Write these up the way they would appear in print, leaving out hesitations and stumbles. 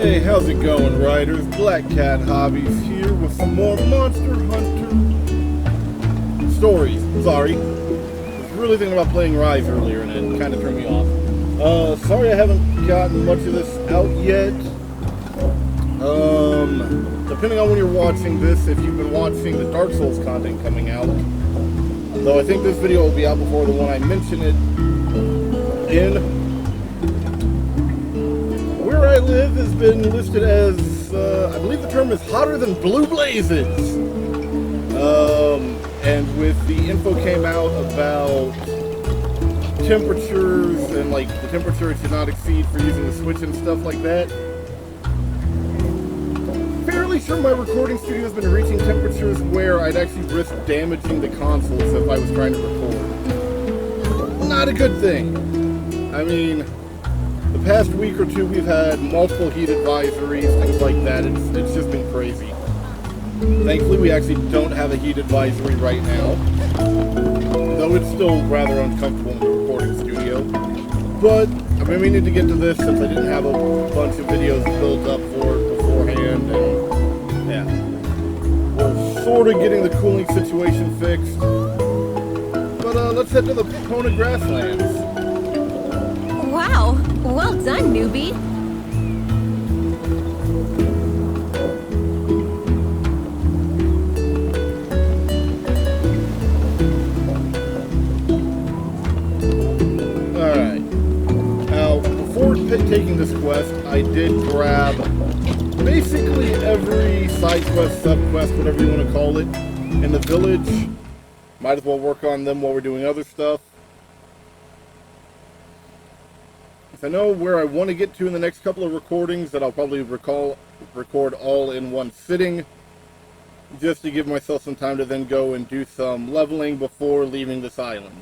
Hey, how's it going, riders? Black Cat Hobbies here with some more Monster Hunter stories. Sorry. I was really thinking about playing Rise earlier and it kind of threw me off. Sorry I haven't gotten much of this out yet. Depending on when you're watching this, if you've been watching the Dark Souls content coming out, though I think this video will be out before the one I mention it in. Where I live has been listed as, I believe the term is hotter than blue blazes. And with the info came out about temperatures and like the temperature it should not exceed for using the Switch and stuff like that. Fairly sure my recording studio has been reaching temperatures where I'd actually risk damaging the consoles if I was trying to record. Not a good thing. I mean, the past week or two we've had multiple heat advisories, things like that. It's just been crazy. Thankfully we actually don't have a heat advisory right now, though it's still rather uncomfortable in the recording studio. But I've been meaning to get to this since I didn't have a bunch of videos built up for it beforehand, and yeah, we're sort of getting the cooling situation fixed. But let's head to the Pona Grasslands. Wow, well done, newbie. Alright. Now, before taking this quest, I did grab basically every side quest, sub quest, whatever you want to call it, in the village. Might as well work on them while we're doing other stuff. I know where I want to get to in the next couple of recordings that I'll probably record all in one sitting, just to give myself some time to then go and do some leveling before leaving this island.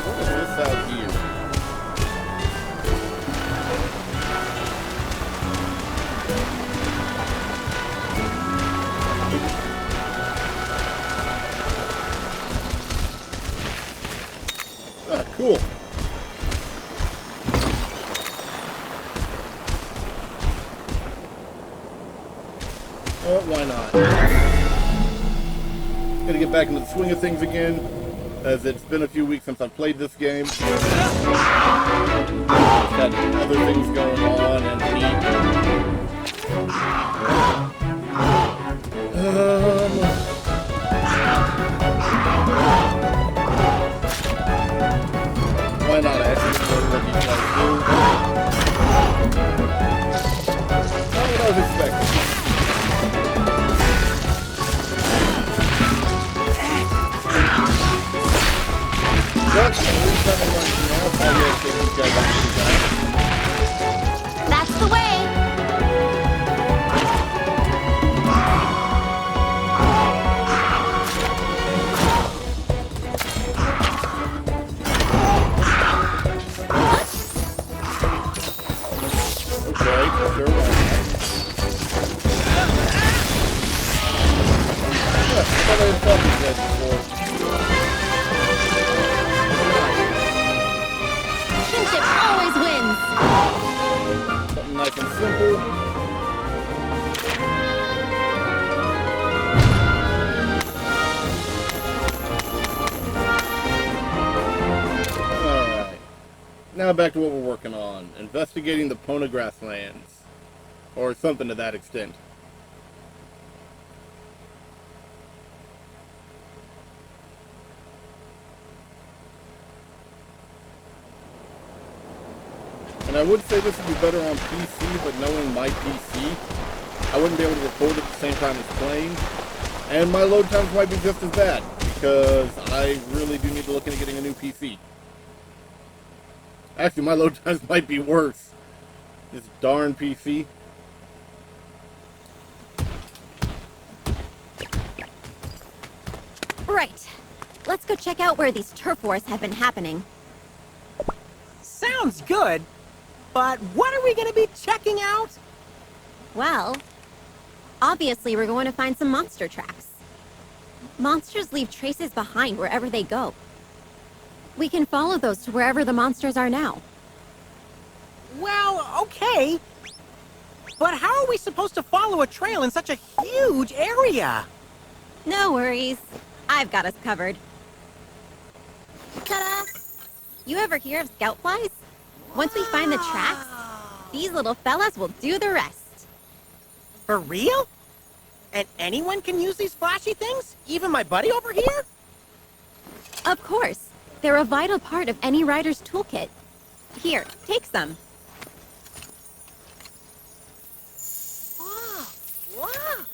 What is this out here? Ah, cool. Well, why not? Gonna get back into the swing of things again, as it's been a few weeks since I've played this game. Just had other things going on and why not? I actually know what these guys do. Not what I was expecting. But at least I'm learning now. I gotta take these guys out to the guys. That's the way. Okay, sure, why not? Yeah, I thought I had fought these guys before. Kinship always wins. Something nice and simple. Alright. Now back to what we're working on. Investigating the Pona Grasslands. Or something to that extent. And I would say this would be better on PC, but knowing my PC, I wouldn't be able to record at the same time as playing. And my load times might be just as bad, because I really do need to look into getting a new PC. Actually, my load times might be worse. This darn PC. Right. Let's go check out where these turf wars have been happening. Sounds good, but what are we gonna be checking out? Well, Obviously, we're going to find some monster tracks. Monsters leave traces behind wherever they go. We can follow those to wherever the monsters are now. Well, okay. But how are we supposed to follow a trail in such a huge area? No worries. I've got us covered. Ta-da! You ever hear of scout flies? Once we find the tracks, these little fellas will do the rest. For real? And anyone can use these flashy things? Even my buddy over here? Of course. They're a vital part of any rider's toolkit. Here, take some. Wow! Wow!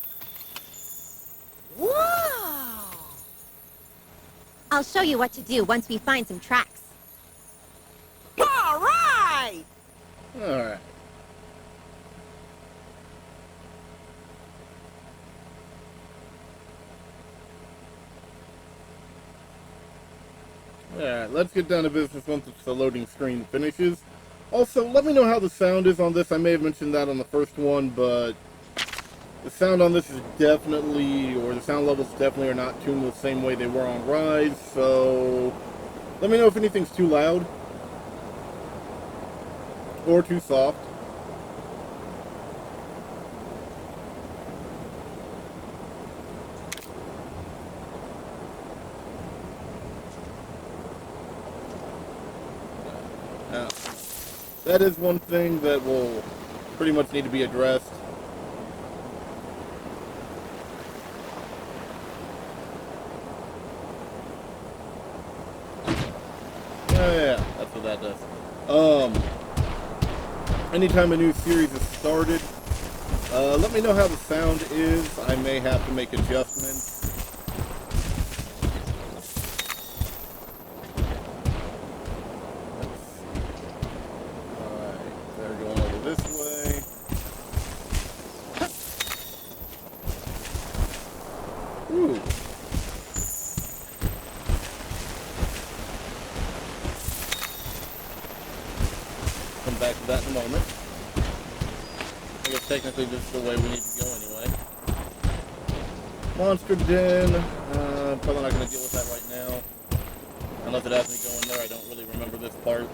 Whoa! I'll show you what to do once we find some tracks. All right! Alright. Alright, let's get down to business once the loading screen finishes. Also, let me know how the sound is on this. I may have mentioned that on the first one, but the sound on this is definitely, or the sound levels definitely are not tuned the same way they were on Rise, so let me know if anything's too loud or too soft. Now, that is one thing that will pretty much need to be addressed. Oh yeah, that's what that does. Anytime a new series is started, let me know how the sound is. I may have to make adjustments. Alright, they're going over this way. Ooh. Come back to that in a moment. I guess technically this is the way we need to go anyway. Monster Den. Probably not going to deal with that right now. Unless it has me go in there. I don't really remember this part.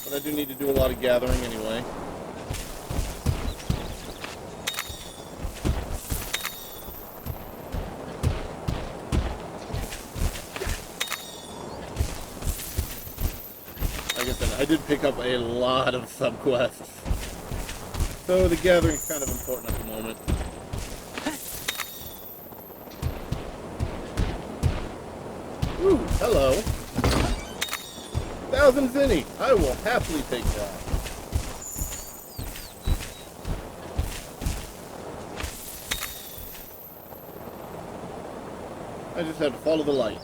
But I do need to do a lot of gathering anyway. Like I said, I did pick up a lot of subquests. So the gathering's kind of important at the moment. Ooh, hello. 1,000 zinni. I will happily take that. I just have to follow the light.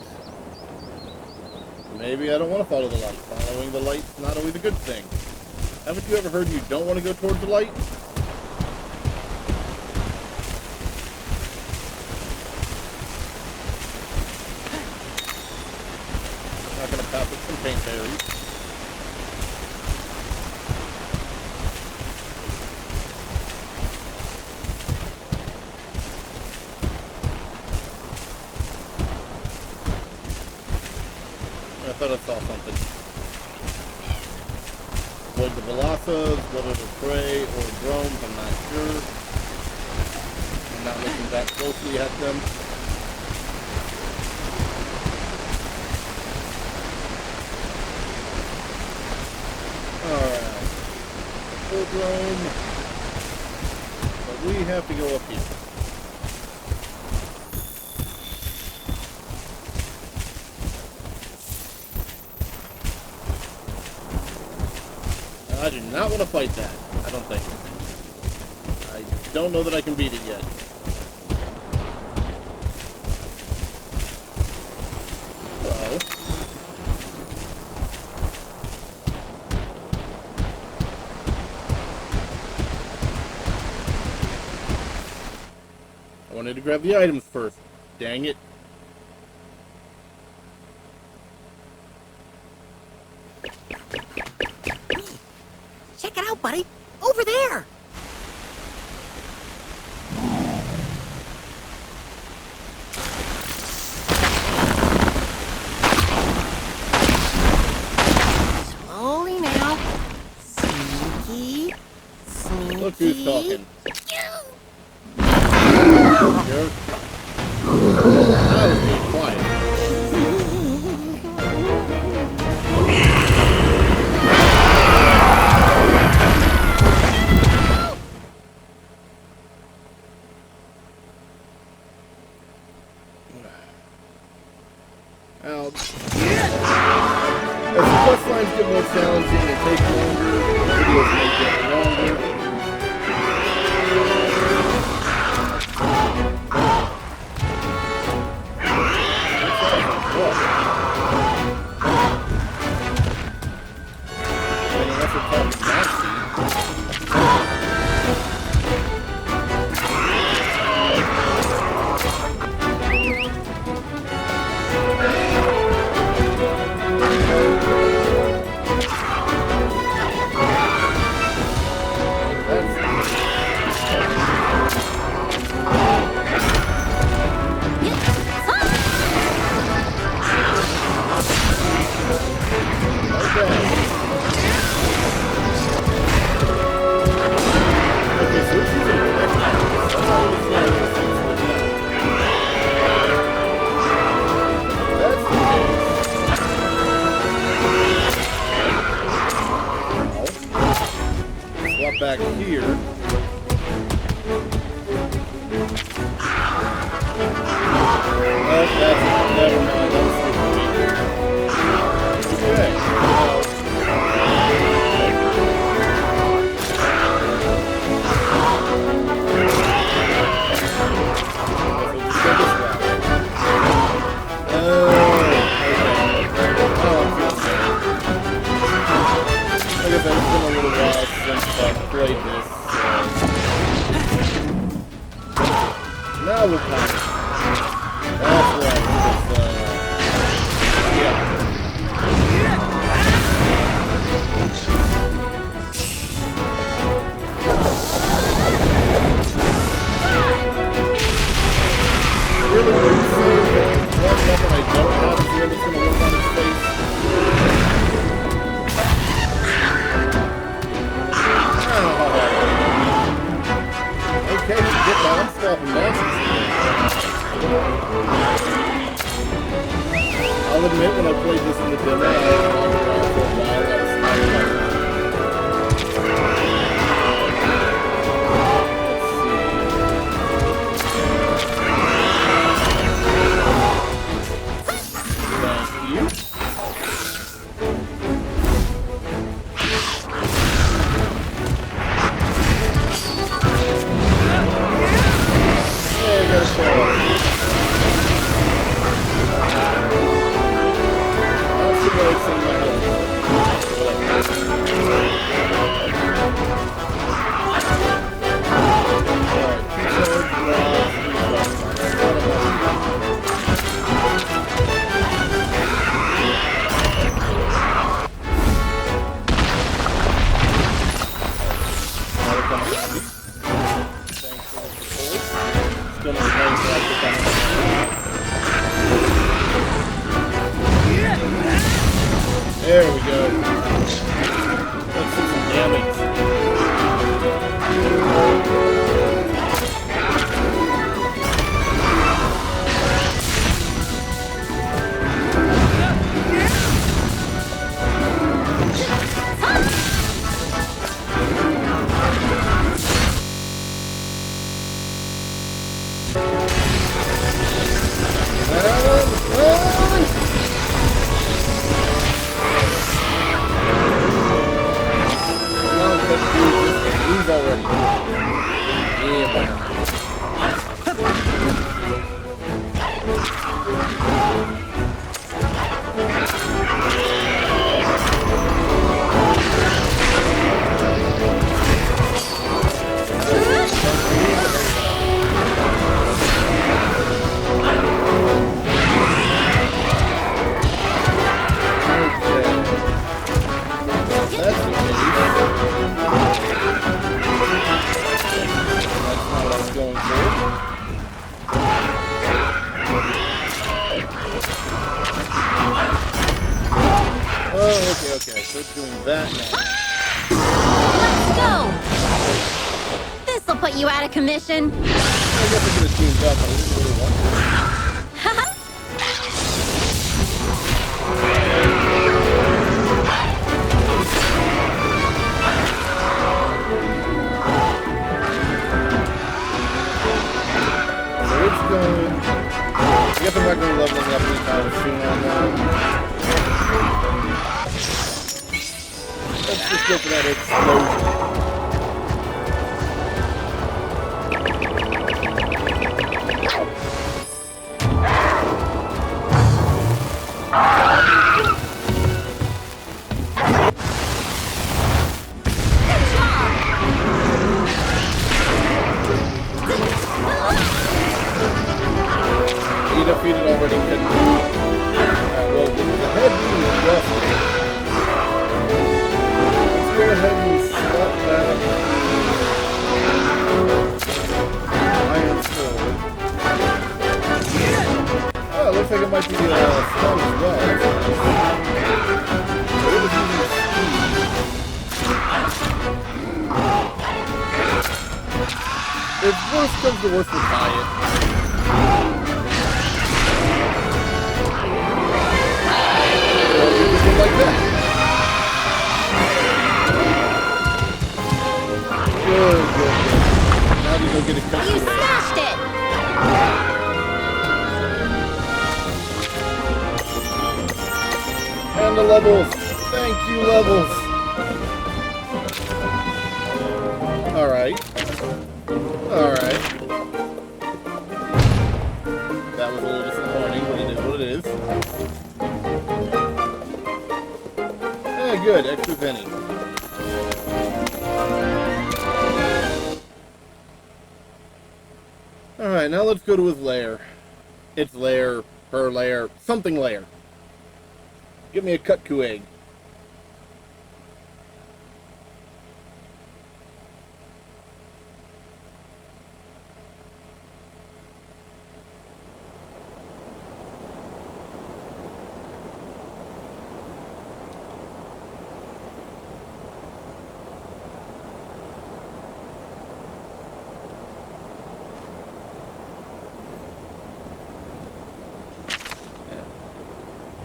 Maybe I don't want to follow the light. Following the light's not always a good thing. Haven't you ever heard you don't want to go towards the light? Not gonna pop with some paint berries. I thought I saw something. Avoid the Velothas, whether they're prey or drones, I'm not sure. I'm not looking that closely at them. Alright. Full drone. But we have to go up here. I do not want to fight that. I don't think. I don't know that I can beat it yet. Hello. I wanted to grab the items first. Dang it. Check it out, buddy. over there. Slowly now. Sneaky. Sneaky. Look who's talking. Good. That was being quiet. Now, as the quest lines get more challenging and take longer, the videos may get longer. Unless we're talking fancy. Back here. Oh, that's never mind. Played this. Now we're playing. That's right. Yeah. Really, what you say? One weapon I don't have is really going to work on his face. Okay, get that. I'm swapping nonsense. I'll admit, when I played this in the demo, I was walking around for a while. I was not There we go. Let's see some damage. was going for. Oh, okay. So it's doing that now. Let's go! This'll put you out of commission. I guess I could have teamed up, but I didn't really want to. So it's going. I guess I'm not going to level up anytime soon on that. Let's just go for that explosion. He defeated already. Well, with the head being rusted, let's go ahead and swap that iron sword. Oh, it looks like it might be strong as well. It was using speed. If worse comes to worse, we'll tie it. Like that. Good. Now you go get a cut. You smashed it! And the levels. Thank you, levels. Alright. That was a little disappointing, but it is what it is. Good, extra penny. Alright, now let's go to his lair. Its lair, her lair, something lair. Give me a Kutku egg.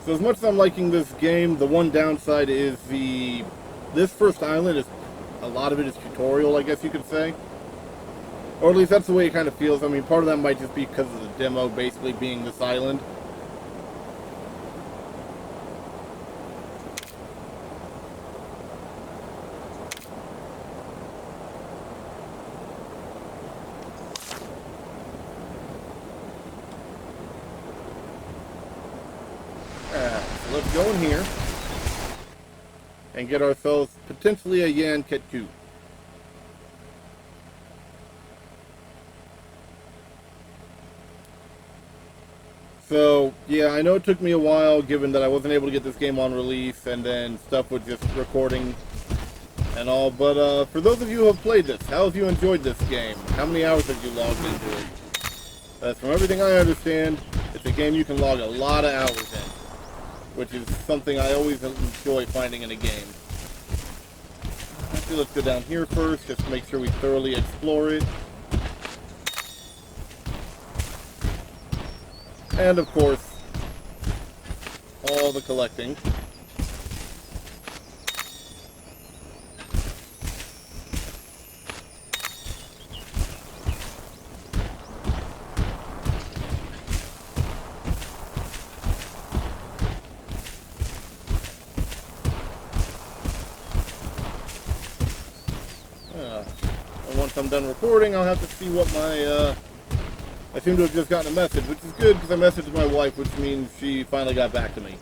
So as much as I'm liking this game, the one downside is this first island is, a lot of it is tutorial, I guess you could say. Or at least that's the way it kind of feels. I mean, part of that might just be because of the demo basically being this island. Let's go in here and get ourselves potentially a Yan Ketku. So, yeah, I know it took me a while given that I wasn't able to get this game on release and then stuff with just recording and all, but for those of you who have played this, how have you enjoyed this game? How many hours have you logged into it? From everything I understand, it's a game you can log a lot of hours in, which is something I always enjoy finding in a game. Actually, let's go down here first, just to make sure we thoroughly explore it. And, of course, all the collecting. Once I'm done recording, I'll have to see what my, I seem to have just gotten a message, which is good because I messaged my wife, which means she finally got back to me.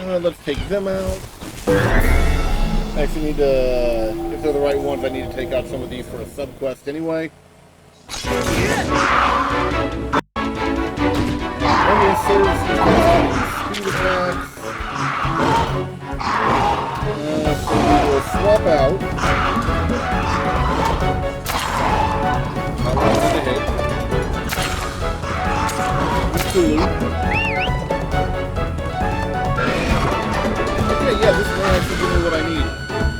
Let's take them out. I actually need to, if they're the right ones, I need to take out some of these for a sub-quest anyway. Only serves speed attacks. swap out. Not what I wanted to hit. Cool. Okay, yeah, this one actually gives me what I need.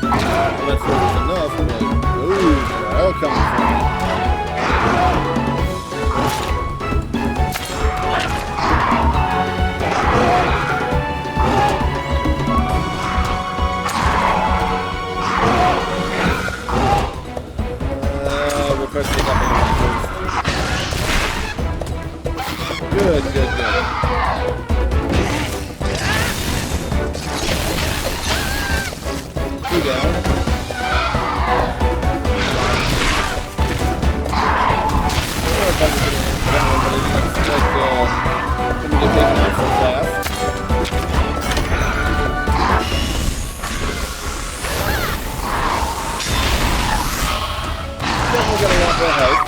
Well, that's not enough, but ooh, that'll come from me. We'll try to take that one first. Good, good, good. Two down. Definitely got a lot more health.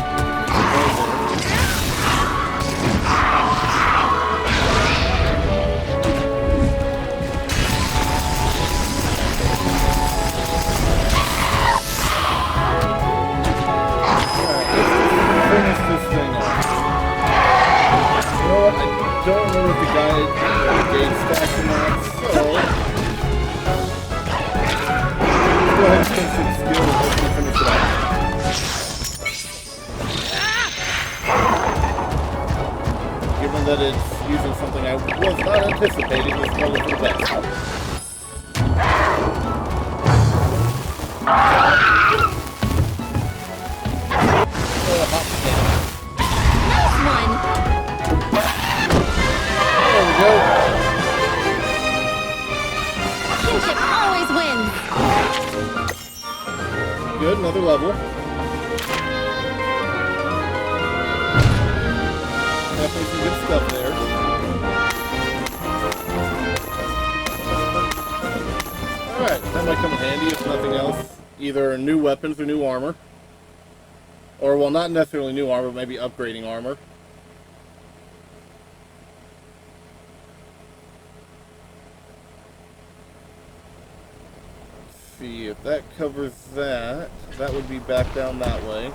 Finish this thing off. You know what? I don't remember if the guy gauge stacks or not, so let's go ahead and take some skill and hopefully finish it off. Given that it's using something I was not anticipating, it's probably for the best. Hot potato. Nice one! There we go. Kinship always wins! Good, another level. Definitely some good stuff there. Alright, that might come in handy if nothing else. Either new weapons or new armor. Or, well, not necessarily new armor, but maybe upgrading armor. Let's see, if that covers that, that would be back down that way.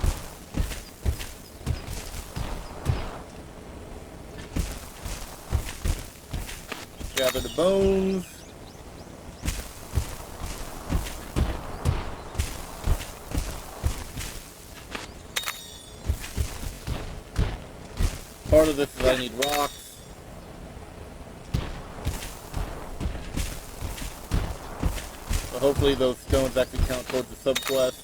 Gather the bones. Part of this is I need rocks. So hopefully those stones actually count towards the subquest.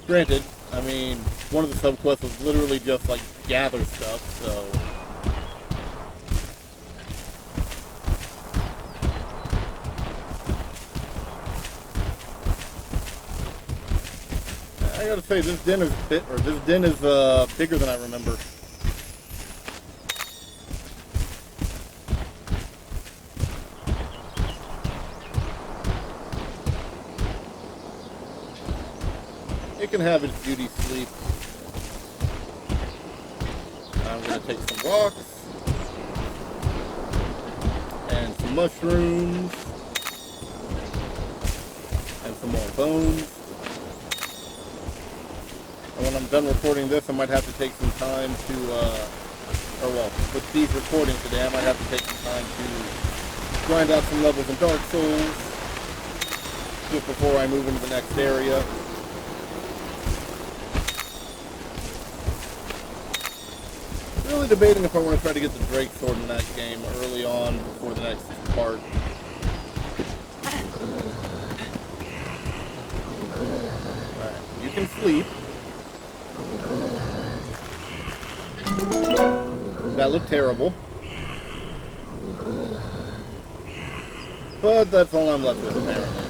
Granted, I mean, one of the subquests was literally just like gather stuff, so... I gotta say, this den is bigger than I remember. It can have its beauty sleep. I'm gonna take some rocks and some mushrooms and some more bones. And when I'm done recording this, I might have to take some time to, with these recordings today, I might have to take some time to grind out some levels in Dark Souls just before I move into the next area. Really debating if I want to try to get the Drake Sword in that game early on before the next part. Alright, you can sleep. That looked terrible. But that's all I'm left with, apparently.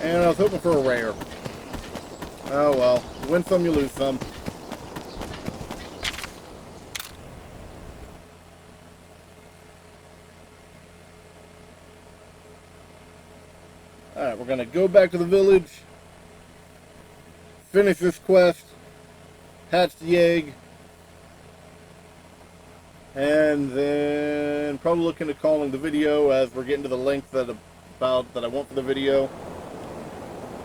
And I was hoping for a rare. Oh well. You win some, you lose some. Alright, we're gonna go back to the village. Finish this quest. Hatch the egg. And then probably look into calling the video as we're getting to the length that I want for the video.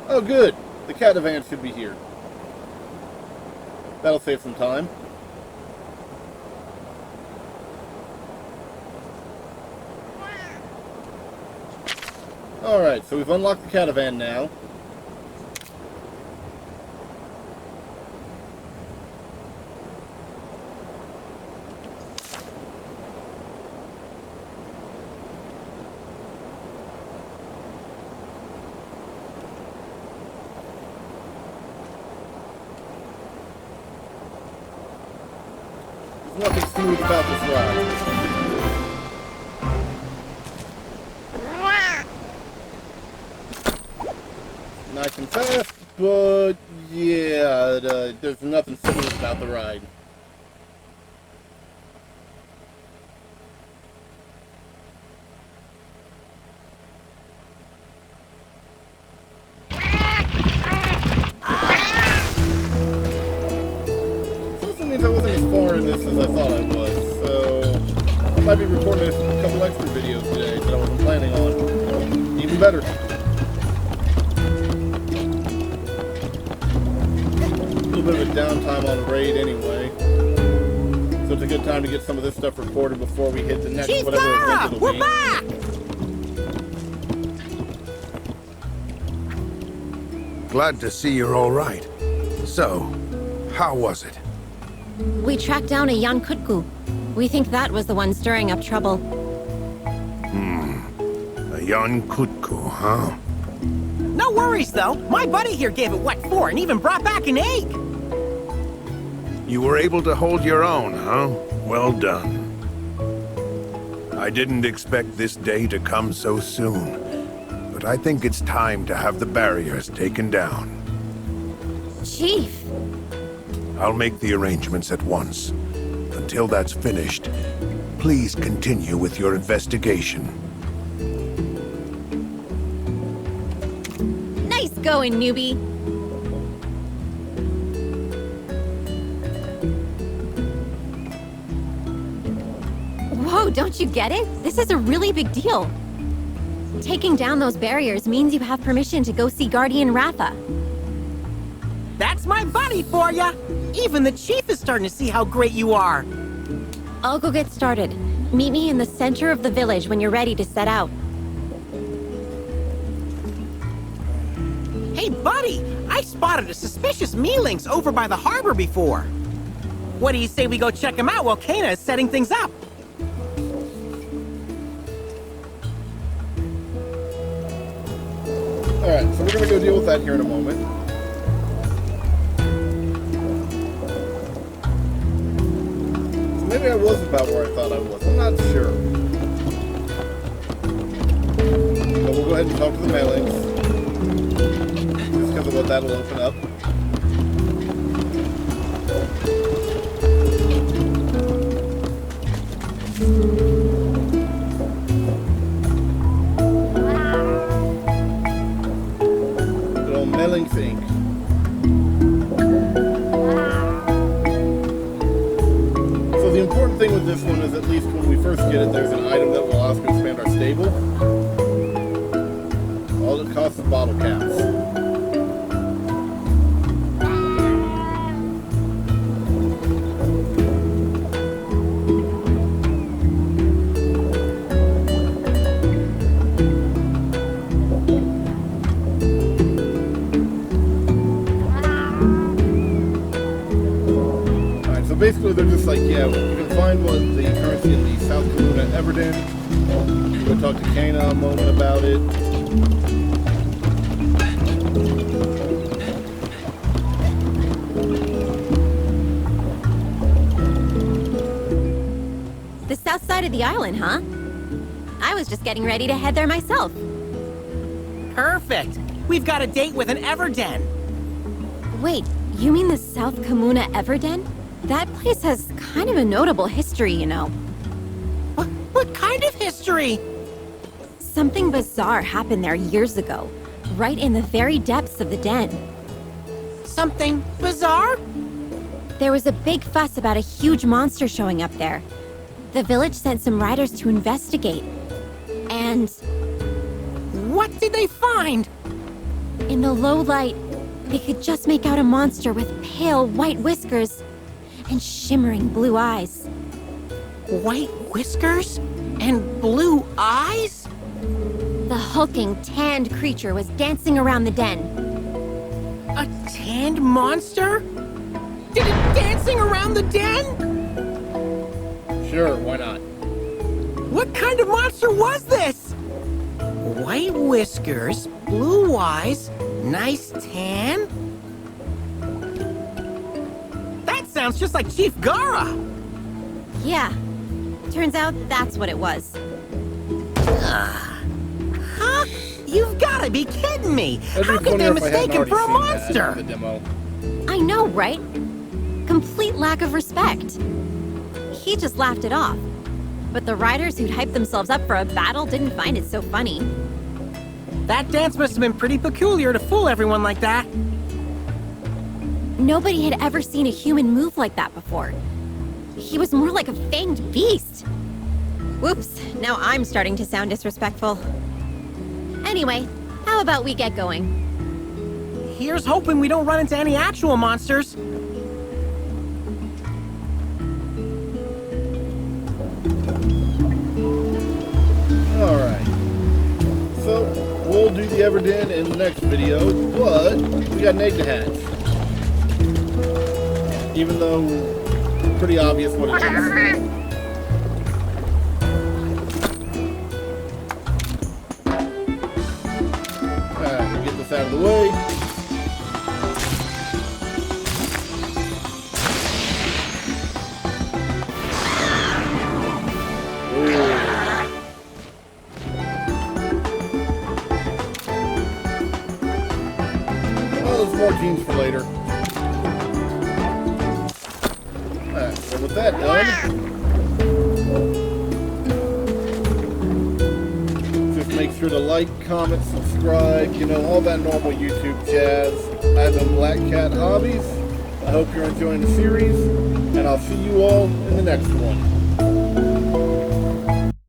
Oh, good. The catavan should be here. That'll save some time. Alright, so we've unlocked the catavan now. There's nothing smooth about this ride. Nice and fast, but yeah, there's nothing smooth about the ride. So this means I wasn't as far in this as I thought I was, so I might be recording a couple extra videos today that I wasn't planning on. Even better. A little bit of a downtime on raid anyway, so it's a good time to get some of this stuff recorded before we hit the next Chief whatever Gara, event it'll we're be. back! Glad to see you're all right. So, how was it? We tracked down a Yankutku. We think that was the one stirring up trouble. A Yon Kutku, huh? No worries, though. My buddy here gave it what for and even brought back an egg. You were able to hold your own, huh? Well done. I didn't expect this day to come so soon, but I think it's time to have the barriers taken down. Chief! I'll make the arrangements at once. Until that's finished, please continue with your investigation. Nice going, newbie! Whoa, don't you get it? This is a really big deal. Taking down those barriers means you have permission to go see Guardian Ratha. That's my buddy for ya. Even the chief is starting to see how great you are. I'll go get started. Meet me in the center of the village when you're ready to set out. Hey, buddy, I spotted a suspicious mealings over by the harbor before. What do you say we go check him out while Kana is setting things up? Alright, so we're gonna go deal with that here in a moment. So maybe I was about where I thought I was. I'm not sure. But we'll go ahead and talk to the Melings. Just because of what that'll open up. Melings Inc. So the important thing with this one is, at least when we first get it, there's an item that will allow us to expand our stable. All it costs is bottle caps. Basically, they're just like, yeah, you can find what the currency in the South Kaluna Everden. We'll talk to Kana a moment about it. The south side of the island, huh? I was just getting ready to head there myself. Perfect. We've got a date with an Everden. Wait, you mean the South Kamuna Everden? That place has kind of a notable history, you know. What kind of history? Something bizarre happened there years ago, right in the very depths of the den. Something bizarre? There was a big fuss about a huge monster showing up there. The village sent some riders to investigate. And What did they find? in the low light, they could just make out a monster with pale white whiskers and shimmering blue eyes. White whiskers? And blue eyes? The hulking, tanned creature was dancing around the den. A tanned monster? Did it dancing around the den? Sure, why not? What kind of monster was this? White whiskers, blue eyes, nice tan? That sounds just like Chief Gara! Yeah, turns out that's what it was. Huh? You've gotta be kidding me! That'd How be could they funnier if I hadn't mistake him for a already seen that monster? in the demo. I know, right? Complete lack of respect. He just laughed it off. But the riders who'd hyped themselves up for a battle didn't find it so funny. That dance must have been pretty peculiar to fool everyone like that. Nobody had ever seen a human move like that before. He was more like a fanged beast. Whoops, now I'm starting to sound disrespectful. Anyway, how about we get going? Here's hoping we don't run into any actual monsters. Alright. So, we'll do the Everden in the next video, but we got an egg to hatch. Even though, pretty obvious what it is. Alright, we'll get this out of the way. Well, there's more teams for later. Alright, so with that done, just make sure to like, comment, subscribe, you know, all that normal YouTube jazz. I've been Black Cat Hobbies. I hope you're enjoying the series, and I'll see you all in the next one.